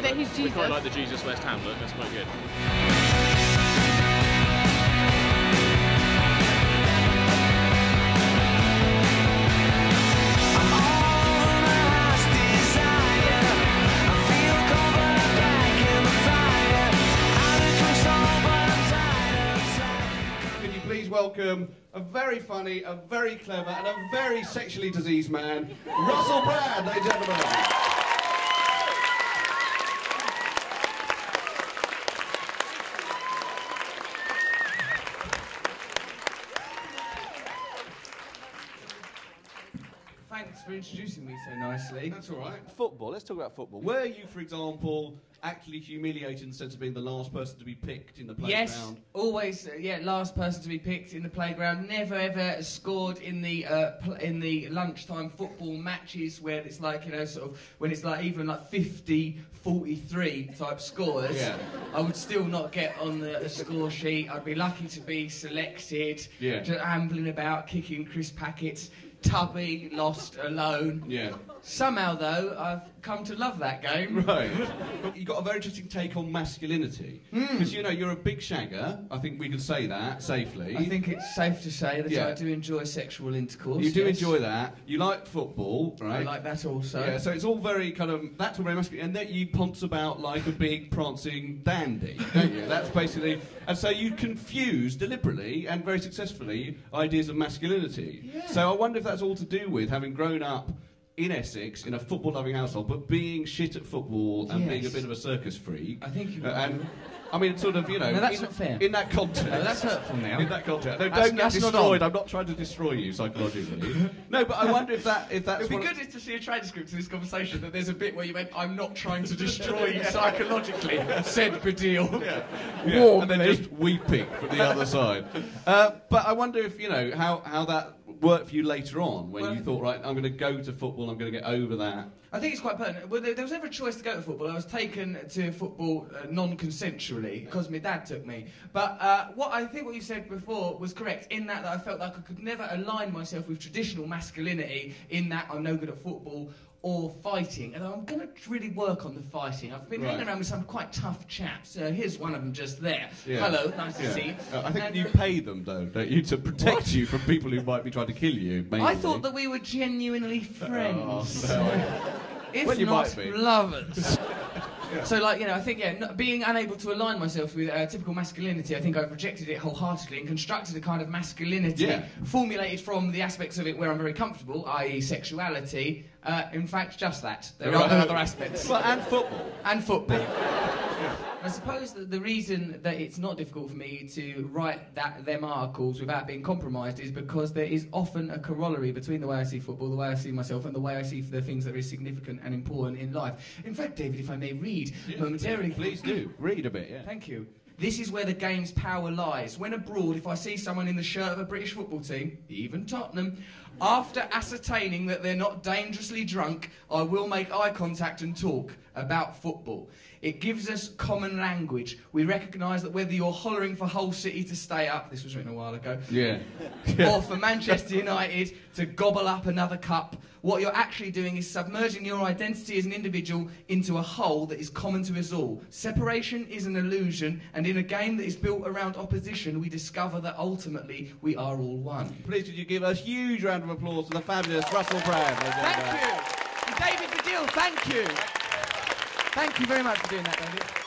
that he's Jesus. We quite like the Jesus West Ham look, that's quite good. Welcome a very funny, a very clever, and a very sexually diseased man, Russell Brand, ladies and gentlemen. Thanks for introducing me so nicely. That's all right. Football, let's talk about football. Were you, for example, actually humiliated in the sense of being the last person to be picked in the playground? Yes, always, yeah, last person to be picked in the playground. Never ever scored in the lunchtime football matches where it's like, you know, sort of, when it's like even like 50-43 type scores. Yeah. I would still not get on the score sheet. I'd be lucky to be selected, just ambling about, kicking crisp packets. Tubby, lost, alone. Yeah. Somehow, though, I've come to love that game. Right. You've got a very interesting take on masculinity. Because, you know, you're a big shagger. I think we can say that safely. I think it's safe to say that I do enjoy sexual intercourse. You do enjoy that. You like football, right? I like that also. Yeah, so it's all very kind of, that's all very masculine. And then you ponce about like a big prancing dandy, don't you? That's basically, and so you confuse deliberately and very successfully ideas of masculinity. Yeah. So I wonder if that's all to do with having grown up in Essex, in a football-loving household, but being shit at football and being a bit of a circus freak. I think you and I mean, sort of, you know... No, that's not fair. In that context... No, that's hurtful now. In that context. No, don't get destroyed. I'm not trying to destroy you psychologically. No, but I wonder if that's... It'd be good to see a transcript of this conversation that there's a bit where you went, I'm not trying to destroy you psychologically, said Badiel. Yeah. And then just weeping from the other side. But I wonder if, you know, how that worked for you later on, when you thought, right, I'm going to go to football, I'm going to get over that. I think it's quite pertinent. Well, there was never a choice to go to football. I was taken to football non-consensually because my dad took me. But I think what you said before was correct, in that I felt like I could never align myself with traditional masculinity, in that I'm no good at football or fighting. And I'm going to really work on the fighting. I've been hanging around with some quite tough chaps. Here's one of them just there. Yeah. Hello, nice to see you. I think you pay them, though, don't you, to protect you from people who might be trying to kill you, mainly. I thought that we were genuinely friends. Oh, no. If not lovers. So, like, you know, I think, being unable to align myself with typical masculinity, I think I've rejected it wholeheartedly and constructed a kind of masculinity formulated from the aspects of it where I'm very comfortable, i.e. sexuality. In fact, just that. There are other aspects. Well, and football. And football. I suppose that the reason that it's not difficult for me to write them articles without being compromised is because there is often a corollary between the way I see football, the way I see myself, and the way I see the things that are significant and important in life. In fact, David, if I may read momentarily... Please do. Read a bit, yeah. Thank you. This is where the game's power lies. When abroad, if I see someone in the shirt of a British football team, even Tottenham, after ascertaining that they're not dangerously drunk, I will make eye contact and talk about football. It gives us common language. We recognise that whether you're hollering for Hull City to stay up, this was written a while ago, or for Manchester United to gobble up another cup, what you're actually doing is submerging your identity as an individual into a whole that is common to us all. Separation is an illusion, and in a game that is built around opposition, we discover that ultimately we are all one. Please, could you give a huge round of applause to the fabulous Russell Brand? Thank you. And David Badiel, thank you. Thank you very much for doing that, David.